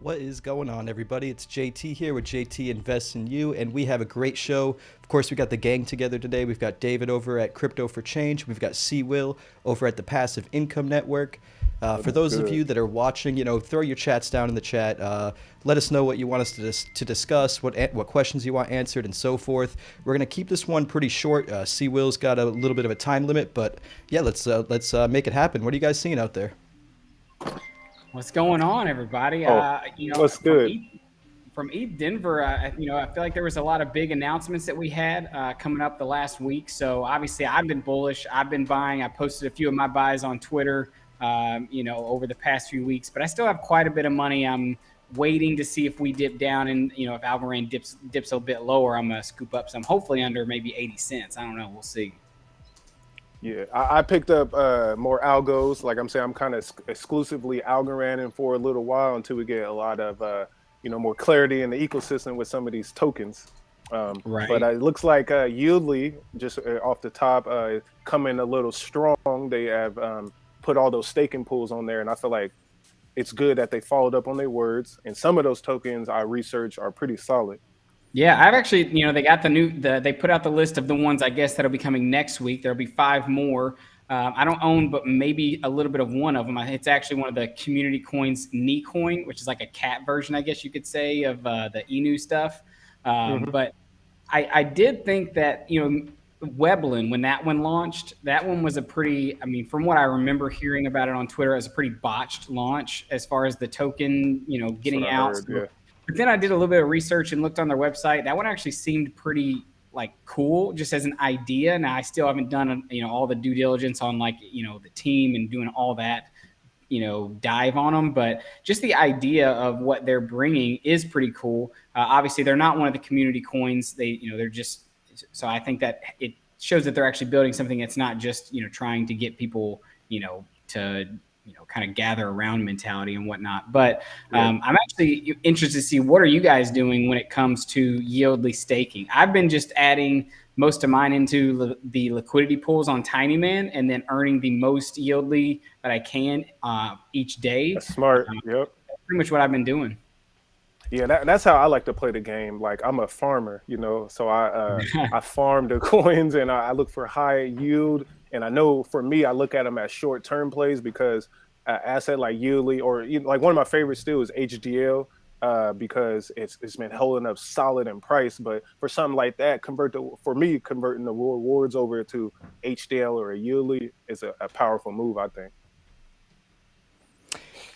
What is going on, everybody? It's JT here with JT Invests in You, and we have a great show. Of course, we got the gang together today. We've got David over at Crypto4Change. We've got C. Will over at the Passive Income Network. For What's those of you good? that are watching, throw your chats down in the chat. Let us know what you want us to discuss, what questions you want answered, and so forth. We're gonna keep this one pretty short. C. Will's got a little bit of a time limit, but yeah, let's make it happen. What are you guys seeing out there? What's going on, everybody? Oh, what's good? From East Denver, I feel like there was a lot of big announcements that we had coming up the last week. So obviously, I've been bullish. I've been buying. I posted a few of my buys on Twitter, over the past few weeks. But I still have quite a bit of money. I'm waiting to see if we dip down, and if Algorand dips a bit lower, I'm gonna scoop up some. Hopefully under maybe 80 cents. I don't know. We'll see. Yeah, I picked up more algos. Like I'm saying, I'm kind of exclusively Algoranding for a little while until we get a lot of more clarity in the ecosystem with some of these tokens. Right. But it looks like Yieldly, just off the top, coming a little strong. They have put all those staking pools on there, and I feel like it's good that they followed up on their words. And some of those tokens I researched are pretty solid. Yeah, I've actually, they got they put out the list of the ones I guess that'll be coming next week. There'll be 5 more. I don't own, but maybe a little bit of one of them. It's actually one of the community coins, Knee Coin, which is like a cat version, I guess you could say, of the Inu stuff. Hmm. But I did think that, Weblin, when that one launched, that one was from what I remember hearing about it on Twitter, it was a pretty botched launch as far as the token, That's what getting I out. heard. Yeah. But then I did a little bit of research and looked on their website. That one actually seemed pretty cool, just as an idea. Now I still haven't done all the due diligence on the team and doing all that dive on them, but just the idea of what they're bringing is pretty cool. Obviously, they're not one of the community coins. They're just so I think that it shows that they're actually building something that's not just trying to get people to kind of gather around mentality and whatnot. But Yeah. I'm actually interested to see what are you guys doing when it comes to yieldly staking. I've been just adding most of mine into the liquidity pools on Tinyman and then earning the most yieldly that I can each day. That's smart. Yep. That's pretty much what I've been doing. Yeah, that's how I like to play the game. Like I'm a farmer, so I farm the coins and I look for high yield. And I know for me, I look at them as short term plays because asset like Yieldly or like one of my favorites still is HDL because it's been holding up solid in price. But for something like that, for me converting the rewards over to HDL or a Yieldly is a powerful move, I think.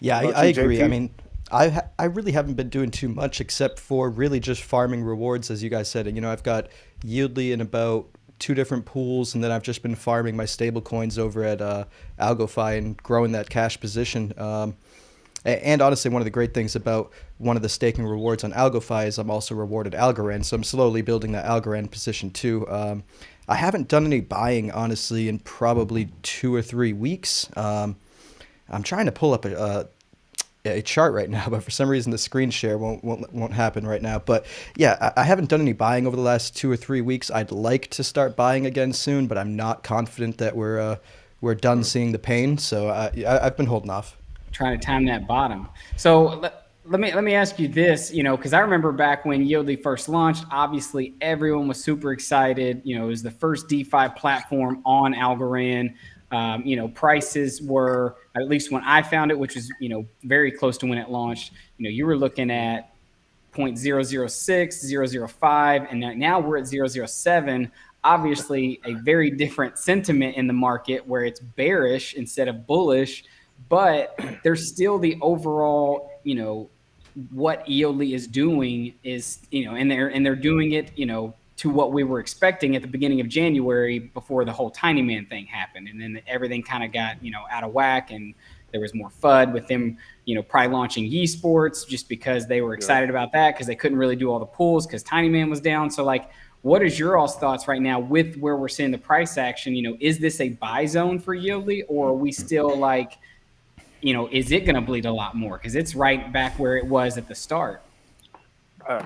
Yeah, What about I you, agree. I JT? mean, I really haven't been doing too much except for really just farming rewards, as you guys said. And I've got Yieldly in about 2 different pools, and then I've just been farming my stable coins over at AlgoFi and growing that cash position. And honestly, one of the great things about one of the staking rewards on AlgoFi is I'm also rewarded Algorand, so I'm slowly building that Algorand position too. I haven't done any buying honestly in probably 2 or 3 weeks. I'm trying to pull up a chart right now, but for some reason the screen share won't happen right now. But yeah, I haven't done any buying over the last 2 or 3 weeks. I'd like to start buying again soon, but I'm not confident that we're done seeing the pain. So I've been holding off. Trying to time that bottom. So let me ask you this, because I remember back when Yieldly first launched, obviously everyone was super excited. It was the first DeFi platform on Algorand. Prices were, at least when I found it, which was very close to when it launched. You were looking at 0.006, 0.005, and now we're at 0.007. Obviously, a very different sentiment in the market where it's bearish instead of bullish, but there's still the overall, what Yieldly is doing is, and they're doing it, to what we were expecting at the beginning of January before the whole Tiny Man thing happened, and then everything kind of got out of whack, and there was more FUD with them, probably launching Yi Sports just because they were Yeah. excited about that because they couldn't really do all the pools because Tiny Man was down. So like, what is your all's thoughts right now with where we're seeing the price action? Is this a buy zone for Yieldly, or are we still like, is it going to bleed a lot more? Because it's right back where it was at the start.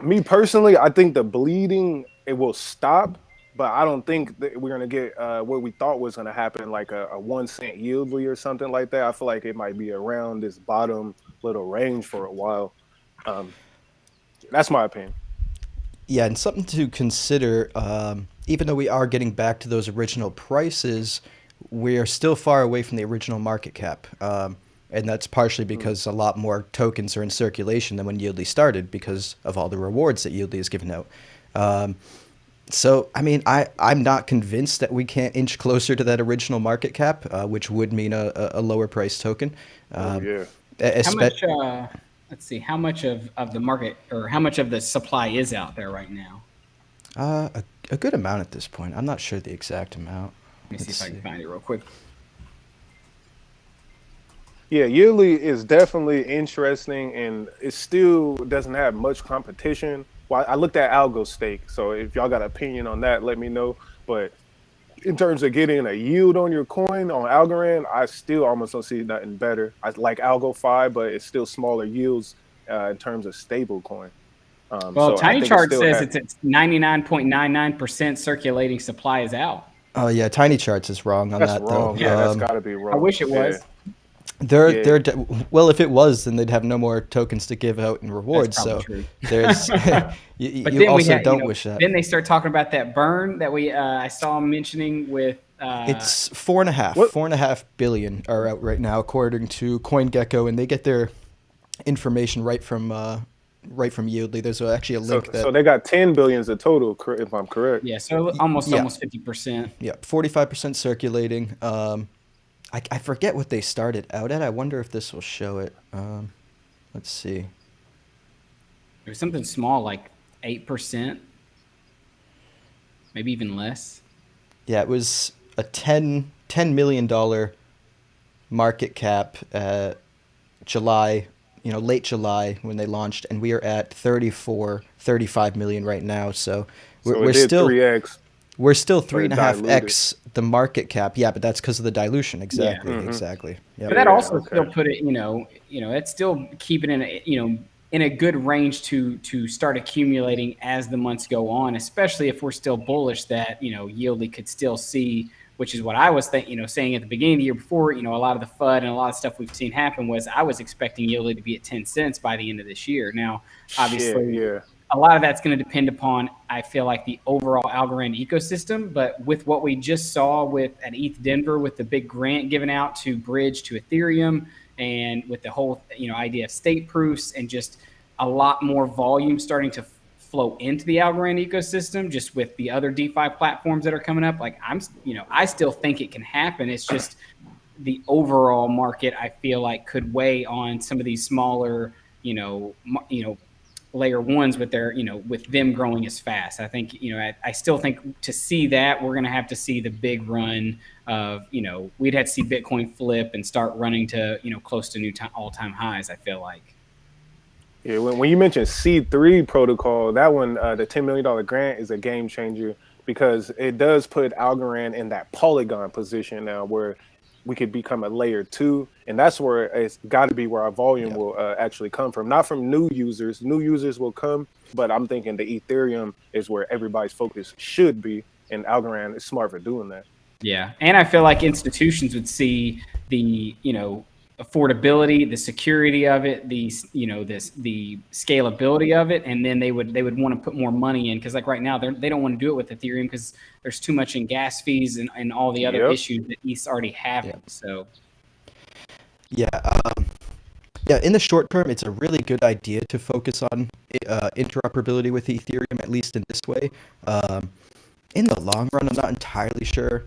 Me personally, I think the bleeding it will stop, but I don't think that we're gonna get what we thought was gonna happen, like a 1 cent yieldly or something like that. I feel like it might be around this bottom little range for a while. Um, that's my opinion. Yeah, and something to consider, even though we are getting back to those original prices, we are still far away from the original market cap. And that's partially Mm. because a lot more tokens are in circulation than when Yieldly started because of all the rewards that Yieldly has given out. Um, so, I mean, I'm not convinced that we can't inch closer to that original market cap, which would mean a lower price token. Oh Um, yeah. How espe- much? Let's see. How much of the market or how much of the supply is out there right now? a good amount at this point. I'm not sure the exact amount. Let me see Let's if I can see. find it real quick. Yeah, Yearly is definitely interesting, and it still doesn't have much competition. Well, I looked at Algo Stake, so if y'all got an opinion on that, let me know. But in terms of getting a yield on your coin on Algorand, I still almost don't see nothing better. I like Algo 5, but it's still smaller yields in terms of stable coin. Well, So I Tiny think it Chart still says has. it's 99.99% circulating supply is out. Oh yeah, Tiny Charts is wrong on That's that though. wrong. Yeah, Yeah, that's got to be I wrong. wish it Yeah, was. yeah, Well, if it was, then they'd have no more tokens to give out in That's rewards. probably So true. there's But you then we also had, don't wish that. then they start talking about that burn that we I saw mentioning with It's four and a half billion are out right now, according to CoinGecko, and they get their information right from Yieldly. There's actually a so link so that they got 10 billions of total, if I'm correct. yeah, so almost yeah, 50%. yeah, 45% circulating. I forget what they started out at. I wonder if this will show it. Let's see. It was something small like 8%, maybe even less. Yeah, it was a $10 million market cap July, late July when they launched, and we are at 35 million right now. So we're, So it we're did still 3x, we're still but three and it a half diluted. x the market cap. Yeah, but that's because of the dilution. Yeah. Exactly, Hmm. exactly. But Yep. that Yeah. also still Okay. put it, it's still keeping it in in a good range to start accumulating as the months go on, especially if we're still bullish that, Yieldly could still see, which is what I was saying at the beginning of the year before, a lot of the FUD and a lot of stuff we've seen happen was I was expecting Yieldly to be at 10 cents by the end of this year. Now, Yeah. obviously, Yeah. a lot of that's going to depend upon, I feel like, the overall Algorand ecosystem. But with what we just saw at ETH Denver, with the big grant given out to bridge to Ethereum, and with the whole idea of state proofs and just a lot more volume starting to flow into the Algorand ecosystem, just with the other DeFi platforms that are coming up, like I still think it can happen. It's just the overall market, I feel like, could weigh on some of these smaller, layer ones with their, with them growing as fast. I think, I still think to see that we're going to have to see the big run of, we'd have to see Bitcoin flip and start running to, close to new all-time highs, I feel like. Yeah. When you mentioned C3 protocol, that one, the $10 million grant is a game changer because it does put Algorand in that Polygon position now where we could become a layer two. And that's where it's got to be where our volume Yeah. will actually come from. Not from new users. New users will come, but I'm thinking the Ethereum is where everybody's focus should be. And Algorand is smart for doing that. Yeah. And I feel like institutions would see the, affordability, the security of it, the scalability of it, and then they would want to put more money in, because like right now they don't want to do it with Ethereum because there's too much in gas fees and all the other Yep. issues that ETH's already having. Yeah. So Yeah. Yeah, in the short term, it's a really good idea to focus on interoperability with Ethereum, at least in this way. Um, in the long run, I'm not entirely sure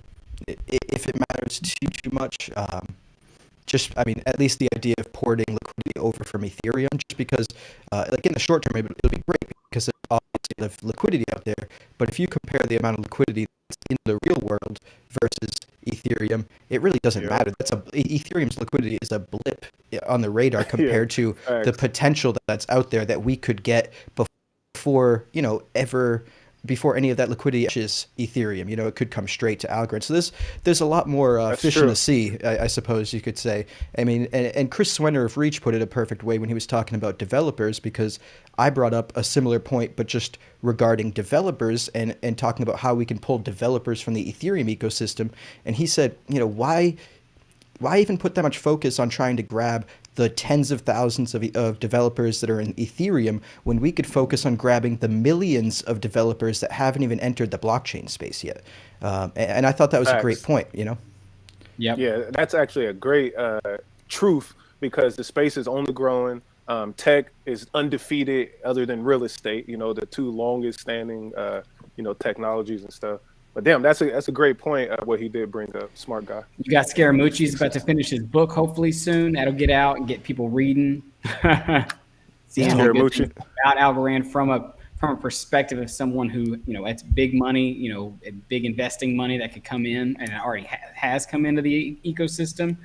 if it matters too much. I mean, at least the idea of porting liquidity over from Ethereum, just because, like in the short term, it'll be great because obviously there's liquidity out there. But if you compare the amount of liquidity that's in the real world versus Ethereum, it really doesn't Yep. matter. Ethereum's liquidity is a blip on the radar Yeah. compared to the Facts. potential that's out there that we could get before, ever before any of that liquidity reaches Ethereum. It could come straight to Algorand. So there's a lot more That's fish in the true. sea, I suppose you could say. I mean, and Chris Swenner of Reach put it a perfect way when he was talking about developers, because I brought up a similar point, but just regarding developers and talking about how we can pull developers from the Ethereum ecosystem. And he said, why even put that much focus on trying to grab the tens of thousands of developers that are in Ethereum when we could focus on grabbing the millions of developers that haven't even entered the blockchain space yet. And I thought that was a great Facts. point, you know? Yep. Yeah, that's actually a great truth because the space is only growing. Tech is undefeated, other than real estate. You know, the two longest standing, technologies and stuff. But damn, that's a great point. What he did bring up, smart guy. You got Scaramucci's about to finish his book hopefully soon. That'll get out and get people reading. Seeing Yeah. more good Scaramucci. things about Algorand from a perspective of someone who, it's big money, big investing money that could come in, and it already has come into the ecosystem.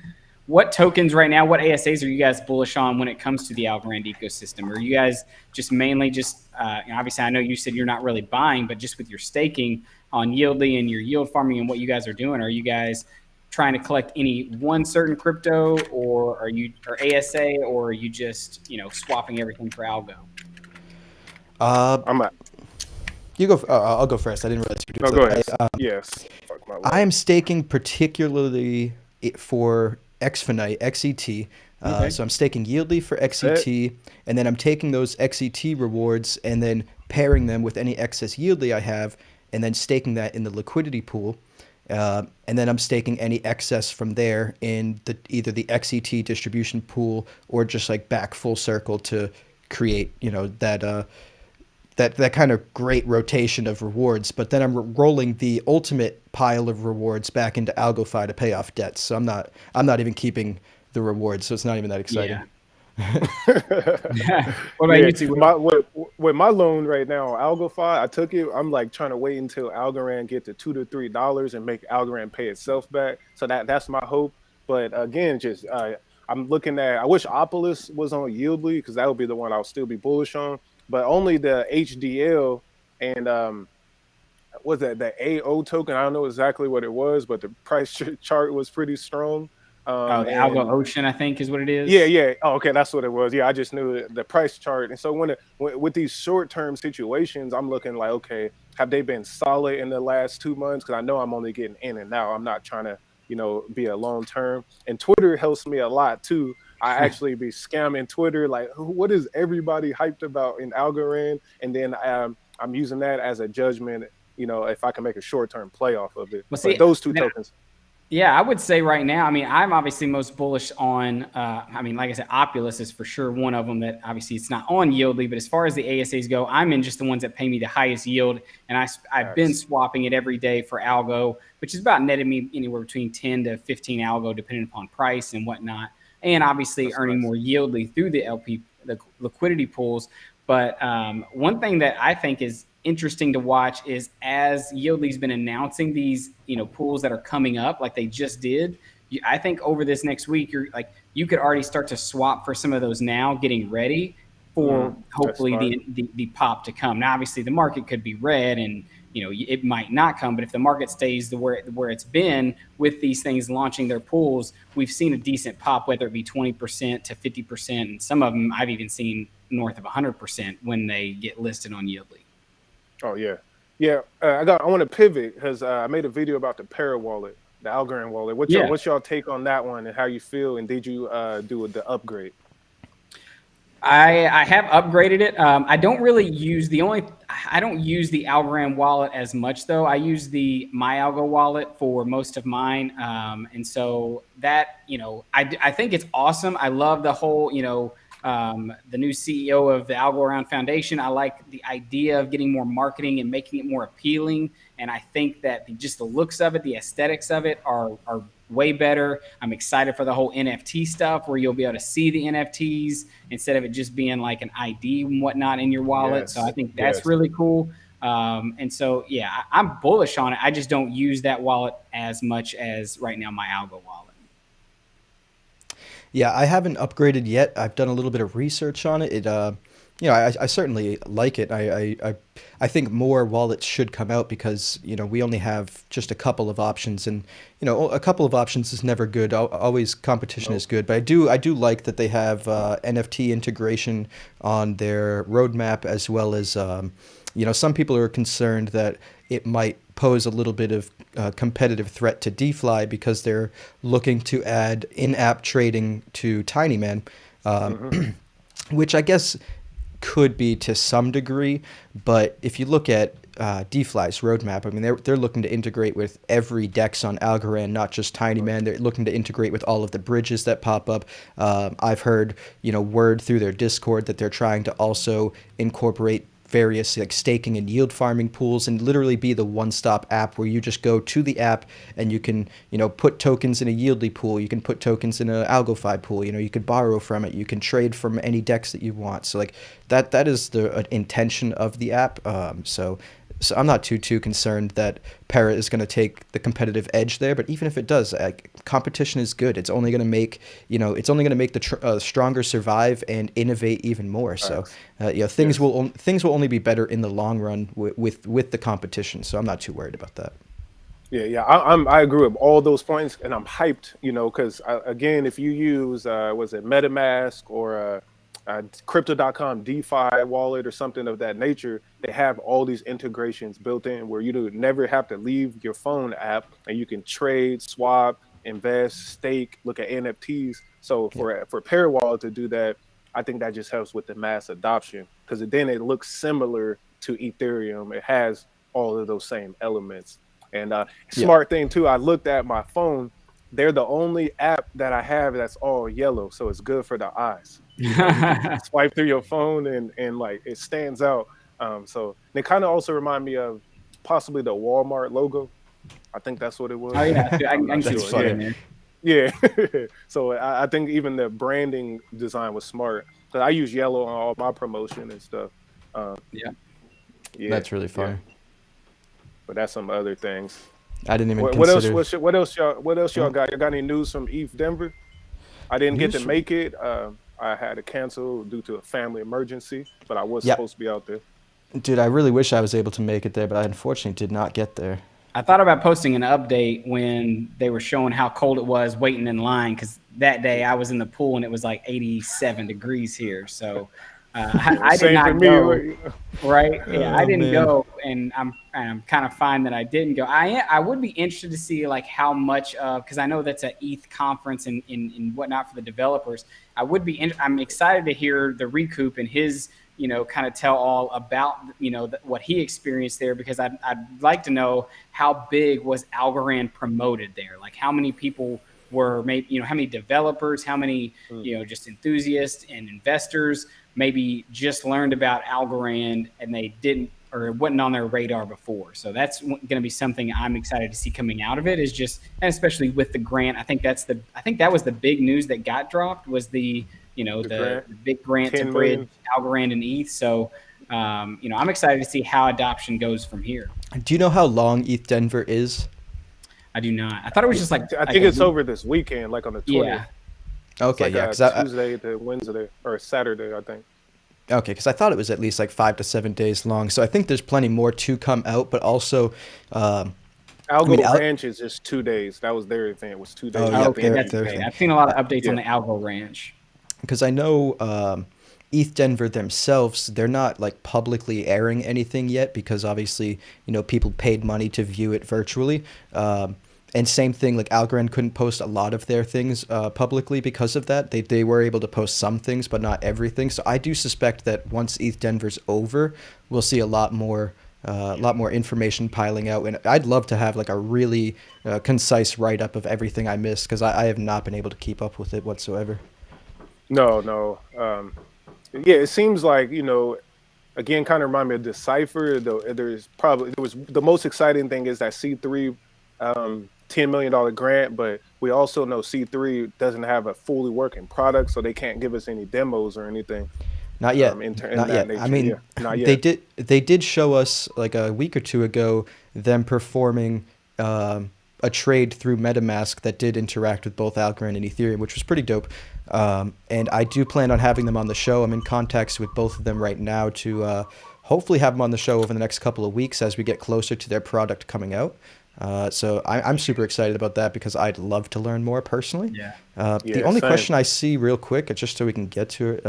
What tokens right now, what ASAs are you guys bullish on when it comes to the Algorand ecosystem? Are you guys just mainly obviously I know you said you're not really buying, but just with your staking on Yieldly and your yield farming and what you guys are doing, are you guys trying to collect any one certain crypto, or or ASA, or are you just, swapping everything for algo? I'm at. You go. I'll go first. I didn't realize you were No, doing go ahead. so. Yes. Fuck my I am staking particularly for Xfinite, XET. Okay. So I'm staking Yieldly for XET, and then I'm taking those XET rewards and then pairing them with any excess Yieldly I have, and then staking that in the liquidity pool. And then I'm staking any excess from there in either the XET distribution pool or just like back full circle to create, that kind of great rotation of rewards. But then I'm rolling the ultimate pile of rewards back into AlgoFi to pay off debts. So I'm not even keeping the rewards. So it's not even that exciting. Yeah. What about you two? With my loan right now, AlgoFi, I took it. I'm like trying to wait until Algorand get to $2 to $3 and make Algorand pay itself back. So that's my hope. But again, just I'm looking at. I wish Opolis was on Yieldly because that would be the one I'll still be bullish on. But only the HDL and was that the AO token? I don't know exactly what it was, but the price chart was pretty strong. The Algo Ocean, I think, is what it is. Yeah. Oh, okay, that's what it was. Yeah, I just knew the price chart. And so when with these short-term situations, I'm looking like, okay, have they been solid in the last 2 months? Because I know I'm only getting in and out. I'm not trying to, be a long-term. And Twitter helps me a lot too. I actually be scamming Twitter, like, what is everybody hyped about in Algorand? And then I'm using that as a judgment, if I can make a short-term play off of it. Well, see, but those two tokens. Yeah, I would say right now, I'm obviously most bullish on, like I said, Opulus is for sure one of them that obviously it's not on Yieldly, but as far as the ASAs go, I'm in just the ones that pay me the highest yield. And I've been swapping it every day for algo, which is about netting me anywhere between 10 to 15 algo, depending upon price and whatnot. And obviously earning more Yieldly through the liquidity pools. But one thing that I think is interesting to watch is as Yieldly's been announcing these, pools that are coming up, like they just did. I think over this next week, you could already start to swap for some of those now, getting ready for hopefully the pop to come. Now, obviously, the market could be red and it might not come, but if the market stays where it's been with these things launching their pools, we've seen a decent pop, whether it be 20% to 50%, and some of them I've even seen north of 100% when they get listed on Yieldly. Oh yeah. I want to pivot because I made a video about the Para wallet, the Algorand wallet. What's y'all take on that one and how you feel? And did you do the upgrade? I have upgraded it. I don't really use I don't use the Algorand wallet as much though. I use the MyAlgo wallet for most of mine. And so that, I think it's awesome. I love the whole, the new CEO of the Algorand Foundation. I like the idea of getting more marketing and making it more appealing. And I think that just the looks of it, the aesthetics of it are way better. I'm excited for the whole NFT stuff where you'll be able to see the NFTs instead of it just being like an ID and whatnot in your wallet. Yes. So I think that's really cool. And so, yeah, I'm bullish on it. I just don't use that wallet as much as right now my Algo wallet. Yeah, I haven't upgraded yet. I've done a little bit of research on it. I certainly like it. I think more wallets should come out because, we only have just a couple of options, and, a couple of options is never good. Always competition is Nope. good, but I do like that they have NFT integration on their roadmap, as well as, some people are concerned that it might pose a little bit of competitive threat to DeFi because they're looking to add in-app trading to Tinyman, Hmm. which I guess could be to some degree. But if you look at DeFi's roadmap, I mean, they're looking to integrate with every DEX on Algorand, not just Tinyman. They're looking to integrate with all of the bridges that pop up. I've heard, word through their Discord that they're trying to also incorporate various like staking and yield farming pools, and literally be the one-stop app where you just go to the app and you can put tokens in a Yieldly pool, you can put tokens in a AlgoFi pool, you could borrow from it, you can trade from any DEX that you want. So like that is the intention of the app. So I'm not too concerned that Parrot is going to take the competitive edge there. But even if it does, competition is good. It's only going to make the stronger survive and innovate even more. So Facts. things Yes. will only be better in the long run with the competition. So I'm not too worried about that. Yeah. I agree with all those points, and I'm hyped. Because again, if you use was it MetaMask or Crypto.com DeFi wallet or something of that nature, they have all these integrations built in where you do never have to leave your phone app, and you can trade, swap, invest, stake, look at NFTs. So Yeah. for Pair Wallet to do that, I think that just helps with the mass adoption because then it looks similar to Ethereum. It has all of those same elements. And Yeah. smart thing too, I looked at my phone. They're the only app that I have that's all yellow, so it's good for the eyes. You can swipe through your phone and like it stands out. So they kind of also remind me of possibly the Walmart logo. I think that's what it Oh was. yeah, dude, I, I'm can- I not can see That's what sure. you're Yeah, funny. saying there. yeah. So I think even the branding design was smart because I use yellow on all my promotion and stuff. Um, Yeah. yeah, That's really yeah. funny. But that's some other things. I didn't even What else? consider. What else y'all Oh, got? You got any news from ETH Denver? I didn't get to news. make it. I had to cancel due to a family emergency, but I was Yeah, supposed to be out there. dude, I really wish I was able to make it there, but I unfortunately did not get there. I thought about posting an update when they were showing how cold it was waiting in line because that day I was in the pool and it was like 87 degrees here. So Yeah, I did same for not go. me. Right? Yeah, I Oh didn't man. go, and I'm kind of fine that I didn't go. I would be interested to see like how much of because I know that's a ETH conference and in whatnot for the developers. I'm excited to hear the Recoup and his kind of tell all about what he experienced there because I'd like to know how big was Algorand promoted there, like how many people were maybe how many developers, how many Mm. just enthusiasts and investors maybe just learned about Algorand and they didn't or it wasn't on their radar before. So that's going to be something I'm excited to see coming out of it is just, and especially with the grant. I think that was the big news that got dropped was the, The grant, the big grant to 10 bridge million. Algorand and ETH. So, I'm excited to see how adoption goes from here. Do you know how long ETH Denver is? I do not. I thought it was just I like think a it's week. over this weekend, like on the 20th. Yeah. It's Okay, like yeah, a Tuesday to Wednesday or Saturday, I think. because I thought it was at least like 5 to 7 days long. So I think there's plenty more to come out, but also, I mean, Algo Ranch is just 2 days. That was their event. It was 2 days. oh I yep, Okay, think their that's you, their great. thing. I've seen a lot of updates on yeah. the Algo Ranch. Because I know ETH Denver themselves, they're not like publicly airing anything yet because obviously, people paid money to view it virtually. And same thing, like Algorand couldn't post a lot of their things publicly because of that. They were able to post some things, but not everything. So I do suspect that once ETH Denver's over, we'll see a lot more information piling out. And I'd love to have like a really concise write up of everything I missed because I have not been able to keep up with it whatsoever. No, no. Yeah, it seems like, again, kind of remind me of Decipher. Though there was the most exciting thing is that C3 $10 million grant, but we also know C3 doesn't have a fully working product, so they can't give us any demos or anything Not yet. in Not that yet. I nature. Yeah, mean, not they yet. did show us like a week or two ago them performing a trade through MetaMask that did interact with both Algorand and Ethereum, which was pretty dope. And I do plan on having them on the show. I'm in contacts with both of them right now to hopefully have them on the show over the next couple of weeks as we get closer to their product coming out. So I'm super excited about that because I'd love to learn more personally. The only question I see real quick, just so we can get to it,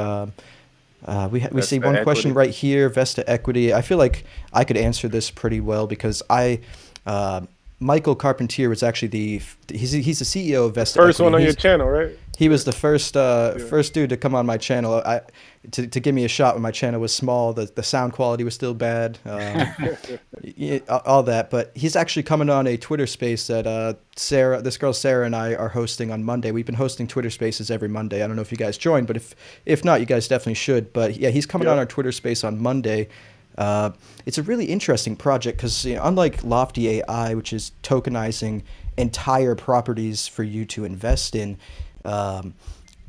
we see one question right here, Vesta Equity. I feel like I could answer this pretty well because Michael Carpentier was actually he's the CEO of Vesta First Equity. One on your channel, right? He was the first dude to come on my channel. To give me a shot when my channel was small. The sound quality was still bad, all that. But he's actually coming on a Twitter space that this girl Sarah and I are hosting on Monday. We've been hosting Twitter spaces every Monday. I don't know if you guys joined, but if not, you guys definitely should. But yeah, he's coming on our Twitter space on Monday. It's a really interesting project because unlike Lofty AI, which is tokenizing entire properties for you to invest in,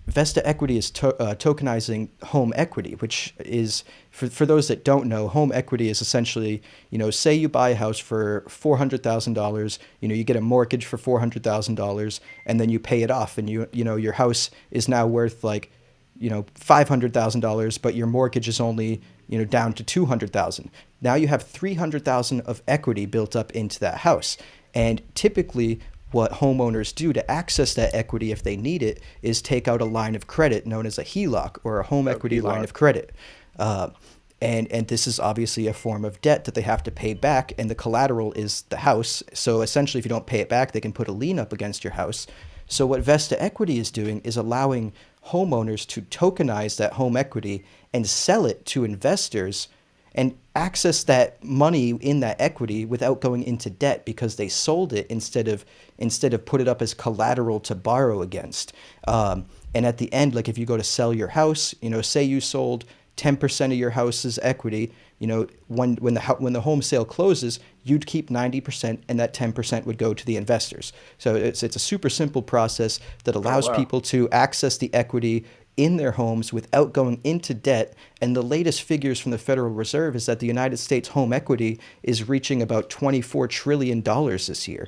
Vesta Equity is tokenizing home equity, which is, for those that don't know, home equity is essentially, say you buy a house for $400,000, you get a mortgage for $400,000, and then you pay it off, and your house is now worth like, $500,000, but your mortgage is only down to $200,000. Now you have $300,000 of equity built up into that house, and typically what homeowners do to access that equity if they need it is take out a line of credit known as a HELOC, or a home equity line of credit. And this is obviously a form of debt that they have to pay back, and the collateral is the house. So essentially, if you don't pay it back, they can put a lien up against your house. So what Vesta Equity is doing is allowing homeowners to tokenize that home equity and sell it to investors and access that money in that equity without going into debt because they sold it instead of put it up as collateral to borrow against. And at the end, like if you go to sell your house, say you sold 10% of your house's equity, when the home sale closes, you'd keep 90% and that 10% would go to the investors. So it's a super simple process that allows people to access the equity in their homes without going into debt. And the latest figures from the Federal Reserve is that the United States home equity is reaching about $24 trillion this year.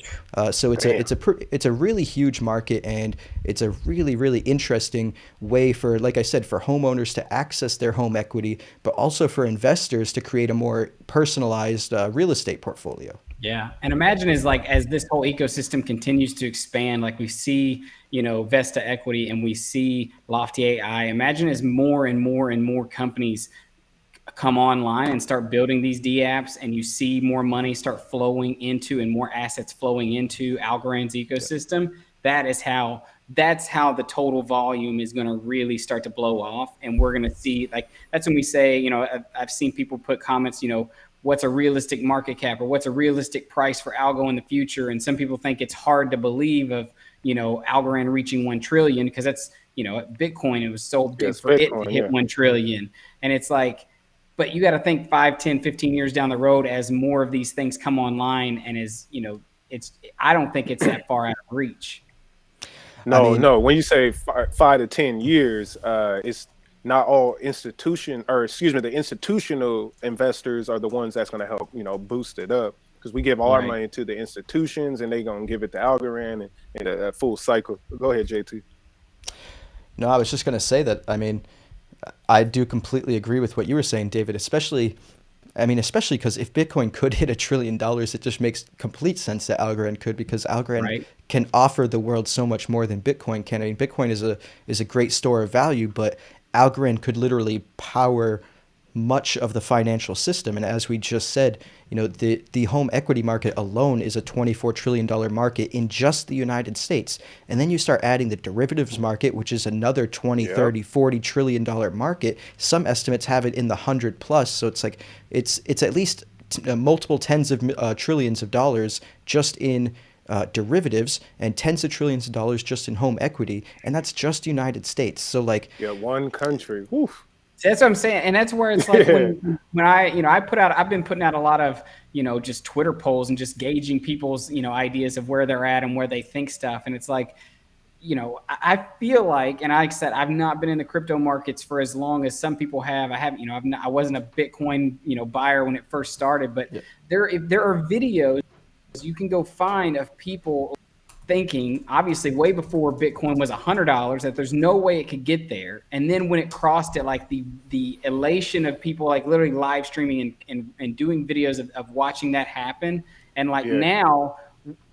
So it's a really huge market, and it's a really, really interesting way for, like I said, for homeowners to access their home equity, but also for investors to create a more personalized real estate portfolio. Yeah. And imagine as this whole ecosystem continues to expand, like we see, Vesta Equity and we see Lofty AI, imagine as more and more and more companies come online and start building these D apps, and you see more money start flowing into and more assets flowing into Algorand's ecosystem. That's how the total volume is going to really start to blow off. And we're going to see, that's when we say, I've seen people put comments, what's a realistic market cap, or what's a realistic price for Algo in the future. And some people think it's hard to believe of, Algorand reaching 1 trillion because that's, Bitcoin, it was so big for Bitcoin, it to hit 1 trillion. And it's like, but you got to think 5, 10, 15 years down the road as more of these things come online, and I don't think it's that far out of reach. No. When you say 5 to 10 years, it's not all the institutional investors are the ones that's going to help, boost it up, because we give all our money to the institutions and they're going to give it to Algorand and a full cycle. Go ahead, JT. No, I was just going to say that, I do completely agree with what you were saying, David, especially because if Bitcoin could hit $1 trillion, it just makes complete sense that Algorand could, because Algorand can offer the world so much more than Bitcoin can. Bitcoin is a great store of value, but Algorand could literally power much of the financial system. And as we just said, the home equity market alone is a $24 trillion market in just the United States. And then you start adding the derivatives market, which is another 20, 30, $40 trillion market. Some estimates have it in the 100 plus. So it's like, it's at least multiple tens of trillions of dollars just in derivatives, and tens of trillions of dollars just in home equity. And that's just United States. So one country. Woof. That's what I'm saying. And that's where it's like when I've been putting out a lot of, just Twitter polls and just gauging people's, ideas of where they're at and where they think stuff. And it's like, I feel like, and I said, I've not been in the crypto markets for as long as some people have. I wasn't a Bitcoin, buyer when it first started, but there are videos you can go find of people thinking, obviously way before Bitcoin was $100, that there's no way it could get there. And then when it crossed it, like the elation of people like literally live streaming and doing videos of watching that happen. And like now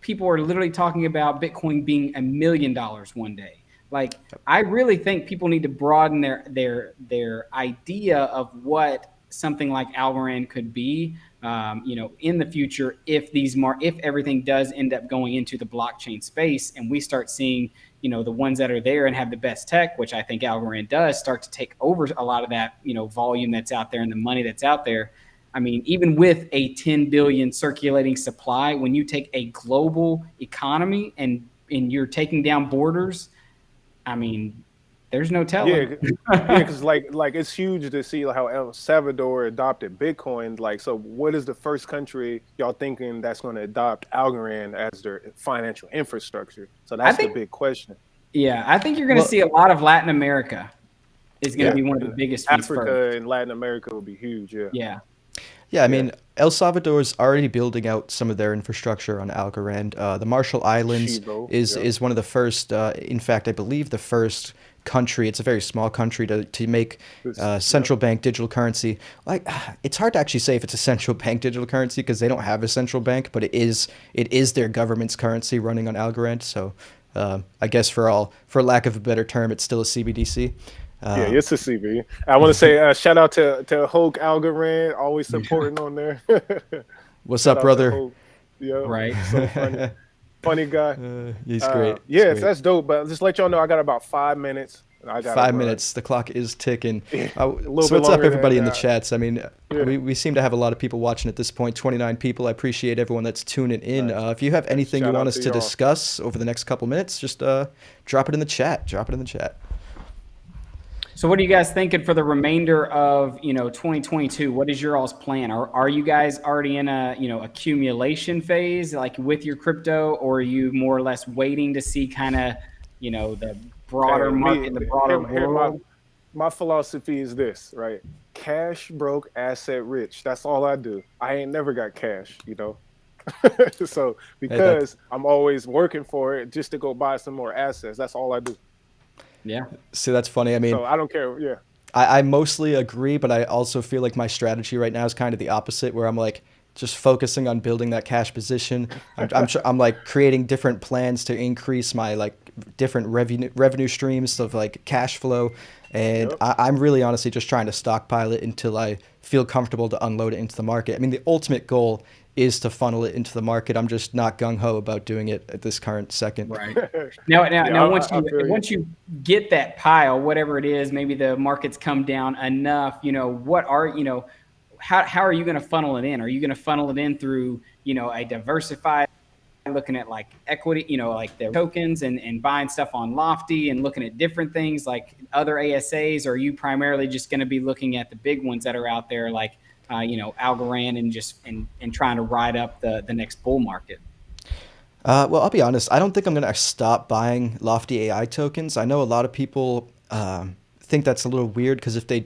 people are literally talking about Bitcoin being $1 million one day. Like, I really think people need to broaden their idea of what something like Algorand could be, in the future, if if everything does end up going into the blockchain space, and we start seeing, the ones that are there and have the best tech, which I think Algorand does, start to take over a lot of that, volume that's out there and the money that's out there. I mean, even with a 10 billion circulating supply, when you take a global economy and you're taking down borders, I mean, there's no telling. Because like it's huge to see how El Salvador adopted Bitcoin. Like, so what is the first country y'all thinking that's going to adopt Algorand as their financial infrastructure? So that's the big question. Yeah, I think you're going to see a lot of Latin America is going to be one of the biggest. Africa and Latin America will be huge. Yeah, I mean, El Salvador's already building out some of their infrastructure on Algorand. The Marshall Islands is one of the first, in fact, I believe the first country, it's a very small country, to make central bank digital currency. Like, it's hard to actually say if it's a central bank digital currency because they don't have a central bank, but it is their government's currency running on Algorand. So I guess for lack of a better term, it's still a CBDC. It's a CB. I want to say shout out to Hulk Algorand, always supporting on there. What's up, brother? Right. So funny guy. He's great. Yes, that's dope. But just let y'all know, I got about 5 minutes. I got 5 minutes. The clock is ticking. So what's up, everybody in the chats? I mean, we seem to have a lot of people watching at this point. 29 people. I appreciate everyone that's tuning in. If you have anything you want us to discuss over the next couple minutes, just drop it in the chat. So what are you guys thinking for the remainder of 2022? What is your all's plan? Are you guys already in a accumulation phase, like with your crypto, or are you more or less waiting to see kind of the broader market, the broader world? My philosophy is this, right? Cash broke, asset rich. That's all I do. I ain't never got cash, So because I'm always working for it just to go buy some more assets. That's all I do. Yeah. See, that's funny. I mean, so I don't care. Yeah. I mostly agree, but I also feel like my strategy right now is kind of the opposite, where I'm like just focusing on building that cash position. I'm like creating different plans to increase my like different revenue streams of like cash flow. And I'm really honestly just trying to stockpile it until I feel comfortable to unload it into the market. I mean, the ultimate goal is to funnel it into the market. I'm just not gung-ho about doing it at this current second. Right. Now once you get that pile, whatever it is, maybe the market's come down enough, how are you going to funnel it in? Are you going to funnel it in through, a diversified, looking at like equity, like the tokens and buying stuff on Lofty and looking at different things like other ASAs? Or are you primarily just going to be looking at the big ones that are out there, like Algorand, and trying to ride up the next bull market? Well, I'll be honest. I don't think I'm going to stop buying Lofty AI tokens. I know a lot of people think that's a little weird because if they,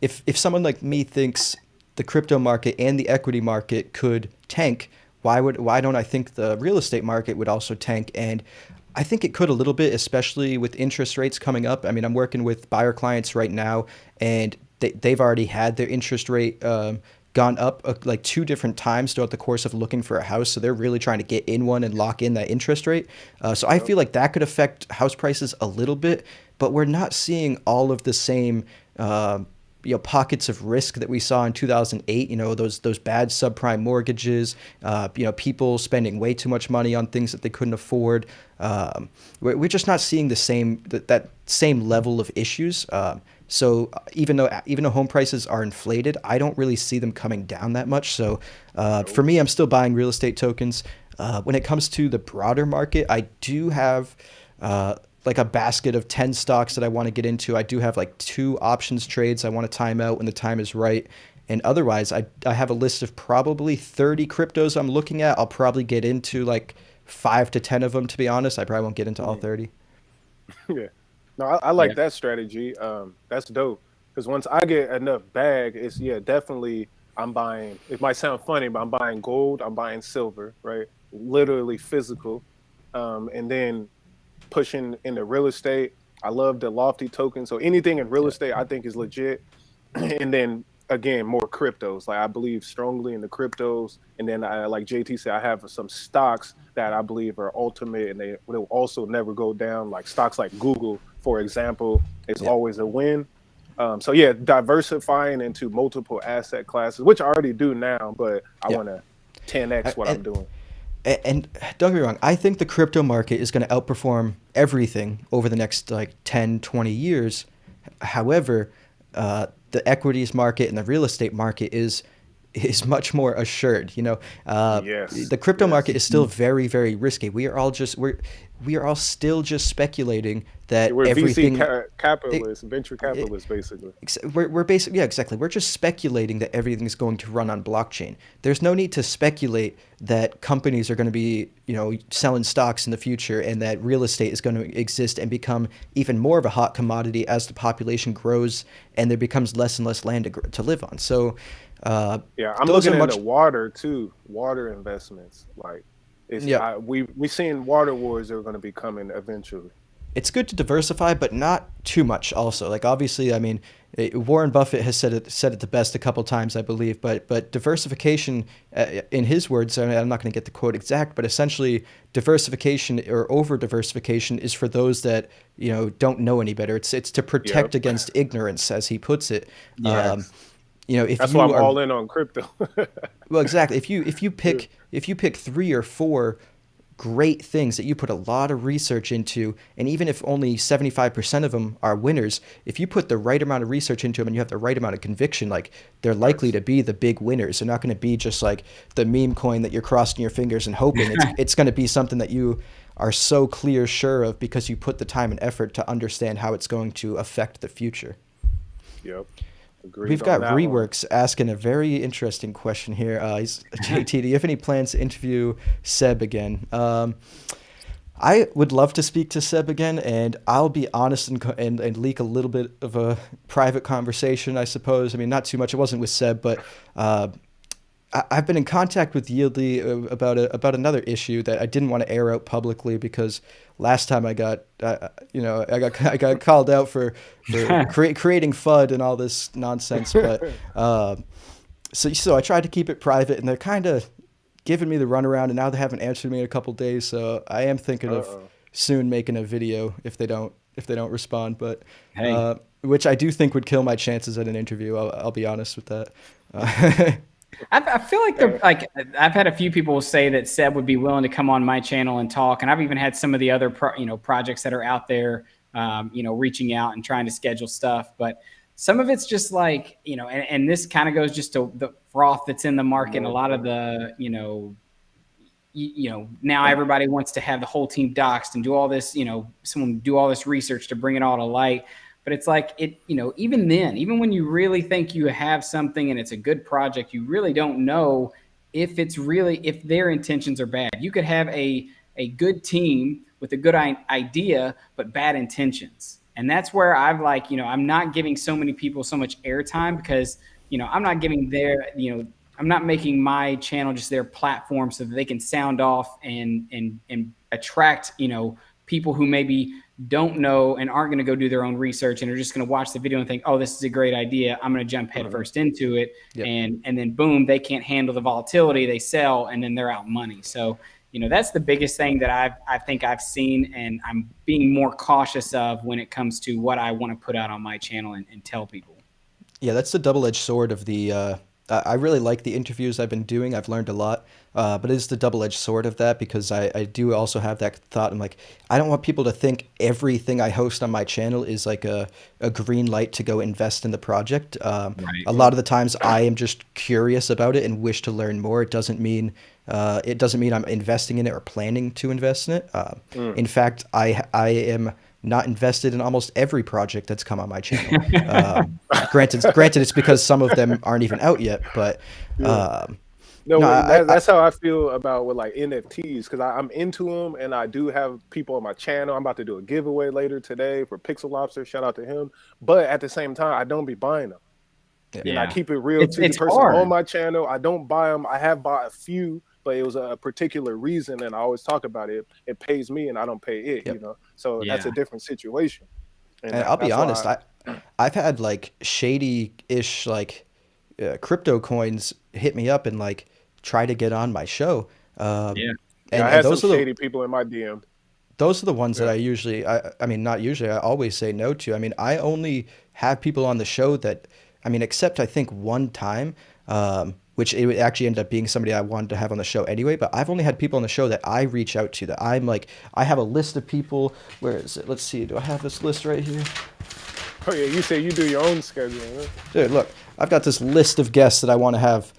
if someone like me thinks the crypto market and the equity market could tank, why don't I think the real estate market would also tank? And I think it could a little bit, especially with interest rates coming up. I mean, I'm working with buyer clients right now, and they've already had their interest rate gone up like 2 different times throughout the course of looking for a house. So they're really trying to get in one and lock in that interest rate. So I feel like that could affect house prices a little bit, but we're not seeing all of the same pockets of risk that we saw in 2008, those bad subprime mortgages, people spending way too much money on things that they couldn't afford. We're just not seeing that same level of issues. So even though home prices are inflated, I don't really see them coming down that much. So for me, I'm still buying real estate tokens. When it comes to the broader market, I do have like a basket of 10 stocks that I want to get into. I do have like 2 options trades I want to time out when the time is right. And otherwise, I have a list of probably 30 cryptos I'm looking at. I'll probably get into like 5 to 10 of them, to be honest. I probably won't get into all 30. Yeah. No, I like that strategy. That's dope. Because once I get enough bag, it's definitely I'm buying. It might sound funny, but I'm buying gold. I'm buying silver, right? literally physical, and then pushing into real estate. I love the lofty token. So anything in real estate, I think is legit. And then again, more cryptos. Like I believe strongly in the cryptos. And then I, like JT said, I have some stocks that I believe are ultimate, and they will also never go down. Like stocks like Google, for example, is always a win. So yeah, diversifying into multiple asset classes, which I already do now, but I want to 10x what I'm doing. And don't get me wrong, I think the crypto market is going to outperform everything over the next like 10, 20 years. However, the equities market and the real estate market is much more assured. You know, the crypto market is still very, very risky. We are all still just speculating that we're everything VC capitalists, venture capitalists, basically. We're basically, yeah, exactly. We're just speculating that everything is going to run on blockchain. There's no need to speculate that companies are going to be, you know, selling stocks in the future, and that real estate is going to exist and become even more of a hot commodity as the population grows and there becomes less and less land to live on. So, I'm looking into water too. Water investments, like we seeing water wars that are going to be coming eventually. It's good to diversify, but not too much. Also, like obviously, I mean, Warren Buffett has said it the best a couple times, I believe. But diversification, in his words, I mean, I'm not going to get the quote exact, but essentially, diversification or over diversification is for those that, you know, don't know any better. It's to protect against ignorance, as he puts it. Yes. You know, if that's why I'm all in on crypto. Well, exactly. If you pick 3 or 4 great things that you put a lot of research into, and even if only 75% of them are winners, if you put the right amount of research into them and you have the right amount of conviction, like they're likely to be the big winners. They're not going to be just like the meme coin that you're crossing your fingers and hoping. It's going to be something that you are so sure of because you put the time and effort to understand how it's going to affect the future. Yep. Agreed. We've got Reworks asking a very interesting question here. JT, do you have any plans to interview Seb again? I would love to speak to Seb again, and I'll be honest and leak a little bit of a private conversation, I suppose. I mean, not too much. It wasn't with Seb, but I've been in contact with Yieldly about another issue that I didn't want to air out publicly because last time I got called out for creating FUD and all this nonsense. But so I tried to keep it private, and they're kind of giving me the runaround, and now they haven't answered me in a couple days. So I am thinking of soon making a video if they don't respond. But which I do think would kill my chances at an interview. I'll be honest with that. I feel like I've had a few people say that Seb would be willing to come on my channel and talk, and I've even had some of the other projects that are out there, reaching out and trying to schedule stuff. But some of it's just like, and this kind of goes just to the froth that's in the market, and a lot of the now everybody wants to have the whole team doxxed and do all this, someone do all this research to bring it all to light. But it's like even then, even when you really think you have something and it's a good project, you really don't know if their intentions are bad. You could have a good team with a good idea, but bad intentions. And that's where I've I'm not giving so many people so much airtime because, I'm not giving I'm not making my channel just their platform so that they can sound off and attract, people who maybe don't know and aren't going to go do their own research and are just going to watch the video and think, oh, this is a great idea. I'm going to jump headfirst into it. Yep. And then boom, they can't handle the volatility. They sell and then they're out money. So, that's the biggest thing that I think I've seen, and I'm being more cautious of when it comes to what I want to put out on my channel and tell people. Yeah, that's the double-edged sword of the I really like the interviews I've been doing. I've learned a lot, but it is the double-edged sword of that because I do also have that thought. I'm like, I don't want people to think everything I host on my channel is like a green light to go invest in the project. Right. A lot of the times I am just curious about it and wish to learn more. It doesn't mean I'm investing in it or planning to invest in it. In fact, I am not invested in almost every project that's come on my channel. Granted, it's because some of them aren't even out yet. But that's how I feel about with like NFTs because I'm into them and I do have people on my channel. I'm about to do a giveaway later today for Pixel Lobster. Shout out to him. But at the same time, I don't be buying them. Yeah. And I keep it real to the person on my channel. I don't buy them. I have bought a few but it was a particular reason, and I always talk about it. It pays me, and I don't pay it. Yep. You know, so that's Yeah. a different situation. And I'll be that's honest, why I've had like shady-ish like crypto coins hit me up and like try to get on my show. Um, Yeah. yeah, I and had some those are the shady people in my DM. ones that Yeah. I usually, I mean, not usually, I always say no to. I mean, I only have people on the show that, I mean, except I think one time, which it would actually ended up being somebody I wanted to have on the show anyway, but I've only had people on the show that I reach out to, that I'm like, I have a list of people. Where is it? Let's see. Do I have this list right here? Oh yeah, you say you do your own scheduling. Huh? Dude, look, I've got this list of guests that I want to have.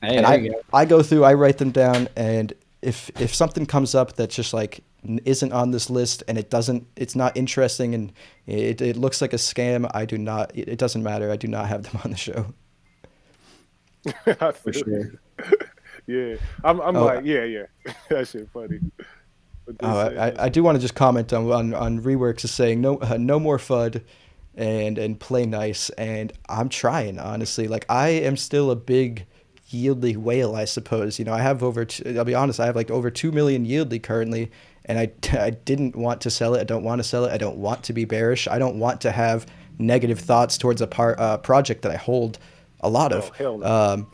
Hey, And there you go. I go through, I write them down, and if something comes up that just like isn't on this list and it's not interesting and it looks like a scam, I do not, it doesn't matter. I do not have them on the show. I For feel sure. you. Yeah, I'm Oh, like, yeah. That shit funny. What they oh, say I do want to just comment on Reworks is saying no more FUD and play nice, and I'm trying, honestly. Like, I am still a big Yieldly whale, I suppose. You know, I have I'll be honest, I have like over 2 million Yieldly currently, and I didn't want to sell it. I don't want to sell it. I don't want to be bearish. I don't want to have negative thoughts towards a project that I hold a lot of. Oh hell no.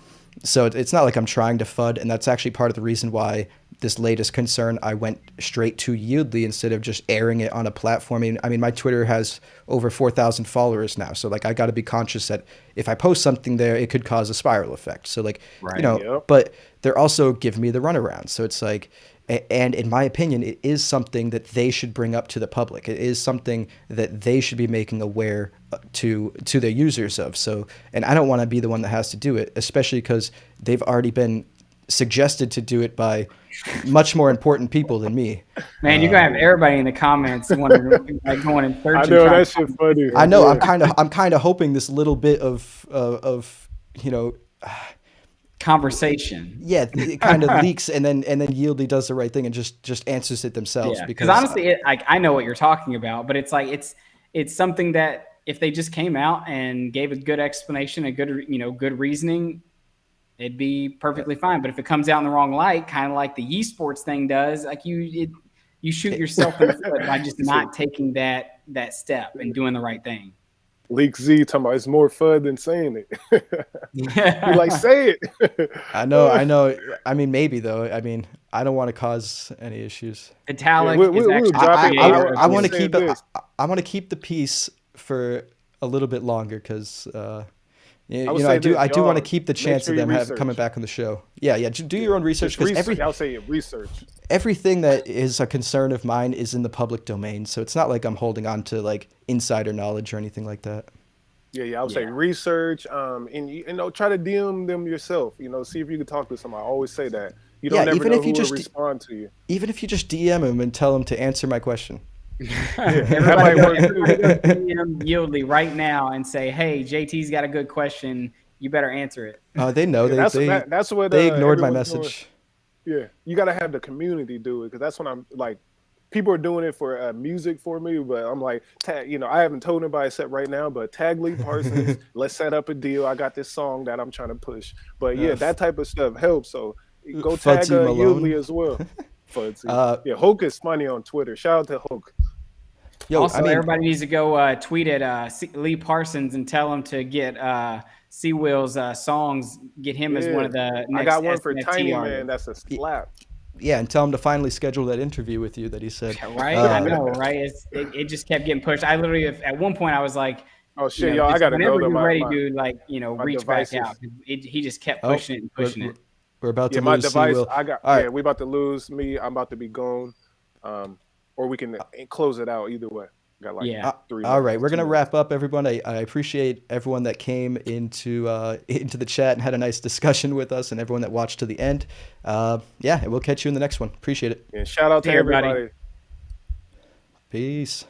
So it's not like I'm trying to FUD, and that's actually part of the reason why this latest concern, I went straight to Yieldly instead of just airing it on a platform. I mean, my Twitter has over 4,000 followers now, so like I got to be conscious that if I post something there, it could cause a spiral effect. So like, Right. you know, Yep. but they're also giving me the runaround. So it's like, and in my opinion, it is something that they should bring up to the public. It is something that they should be making aware to their users of. So, and I don't want to be the one that has to do it, especially because they've already been suggested to do it by much more important people than me. Man, you're gonna have everybody in the comments wondering, like going and searching. I know trying that to shit find- funny. I know. Yeah. I'm kind of hoping this little bit of you know, conversation. yeah, it kind of leaks, and then Yieldly does the right thing and just answers it themselves. Yeah, Because because honestly, like I know what you're talking about, but it's like it's something that if they just came out and gave a good explanation, a good good reasoning, it'd be perfectly fine. But if it comes out in the wrong light, kind of like the esports thing does, like you shoot yourself in the foot by just not taking that step and doing the right thing. Leak Z talking about it's more fun than saying it. You like say it. I know. I mean, maybe though. I mean, I don't want to cause any issues. Italic Yeah, is we'll actually drop it. creator I of want to this. say keep it. this. I want to keep the peace for a little bit longer because you would know, say I do this, want to y'all, keep the make chance sure of you them research. coming back on the show. Yeah. Do your own research, Just because I'll say it, research. everything that is a concern of mine is in the public domain. So it's not like I'm holding on to like insider knowledge or anything like that. Yeah, I would say research. And you know, try to DM them yourself. You know, see if you can talk to somebody. I always say that. You don't Yeah, never even know if who you will just respond to you. Even if you just DM him and tell him to answer my question. That might work too. Everybody go DM Yieldly right now and say, "Hey, JT's got a good question. You better answer it." They know. Yeah, that's what they ignored my everyone's doing. message. Yeah, you gotta have the community do it because that's when I'm like, people are doing it for music for me, but I'm like, I haven't told anybody except right now, but tag Lee Parsons, let's set up a deal. I got this song that I'm trying to push, but yeah, that type of stuff helps. So go tag Fudsy Malone. Yieldly as well. Fudsy. Yeah, Hulk is funny on Twitter. Shout out to Hulk. Yo, Also, I mean, everybody needs to go tweet at Lee Parsons and tell him to get C-Will's songs. Get him as one of the next I got one for SNFT Tiny artists. Man. That's a slap. yeah, and tell him to finally schedule that interview with you that he said. Right? I know, right? It just kept getting pushed. I literally, at one point, I was like, Oh shit, y'all! I just gotta go whenever to you're my ready, my, dude, like, my reach devices. back out. He just kept pushing it and pushing it. We're about Yeah, to my lose device. C-Will. I got. All right. Yeah, we about to lose me. I'm about to be gone. Or we can close it out either way. Got like Yeah. 3 All right, minutes, we're 2 gonna minutes. wrap up, everyone. I appreciate everyone that came into the chat and had a nice discussion with us, and everyone that watched to the end. Yeah, and we'll catch you in the next one. Appreciate it. And shout out to See everybody. everybody. Peace.